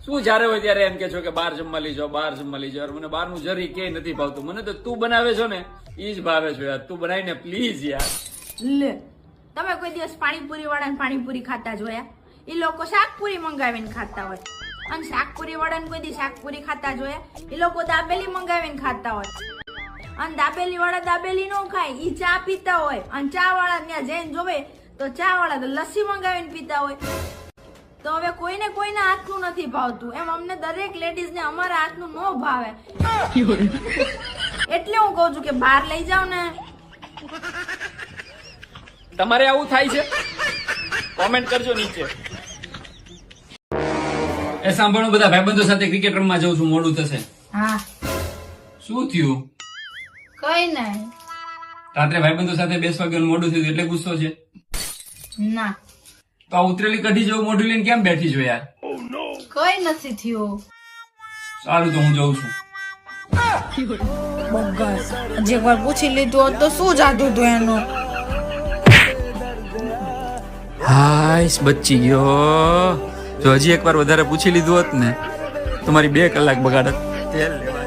શું જ્યારે હોય ત્યારે એમ કે છો કે બહાર જમવા લઈ જાઓ, બહાર જમવા લઈ જાઓ. મને બહારનું જરી કે નથી ભાવતું. મને તો તું બનાવે છો ને ઈ જ ભાવે છે યાર. તું બનાવીને પ્લીઝ યાર. લે તમે કોઈ દિવસ પાણીપુરી વાળાને પાણીપુરી ખાતા જોયા? એ લોકો શાકપુરી મંગાવીને ખાતા હોય. અને શાકપુરી વાળાને કોઈ દી શાકપુરી ખાતા જોયા? એ લોકો દાબેલી મંગાવીને ખાતા હોય. અને દાબેલી વાળા દાબેલી નો ખાય, ઈ ચા પીતા હોય. અને ચા વાળા ત્યાં જઈને જોવે તો ચા વાળા તો લસ્સી મંગાવીને પીતા હોય. તો હવે કોઈને કોઈના હાથનું નથી ભાવતું, એમ અમને દરેક લેડીઝ ને અમારા હાથનું ન ભાવે. એટલે હું કહું છું કે બહાર લઈ જાવ ને. તમારે આવું થાય છે? કોમેન્ટ કરજો નીચે. એ સાંભળો, બધા ભાઈબંધો સાથે ક્રિકેટ રમવા જઉં છું, મોડું થશે. હા શું થયું? કઈ નહીં. રાત્રે ભાઈબંધો સાથે બેસવા ગયો મોડું થયું એટલે ગુસ્સો છે? ના તો આ ઉતરેલી કઢી જેવું મોઢું લઈને કેમ બેઠી છો યાર? કઈ નથી થયું. સારું તો હું જઉં છું. બગસ હજી એકવાર પૂછી લીધું હોત તો શું જાદુ હતું એનું. હાઈસ બચી ગયો. જો હજી એકવાર વધારે પૂછી લીધું હોત ને તો મારી 2 કલાક બગાડત. તેલ લેવા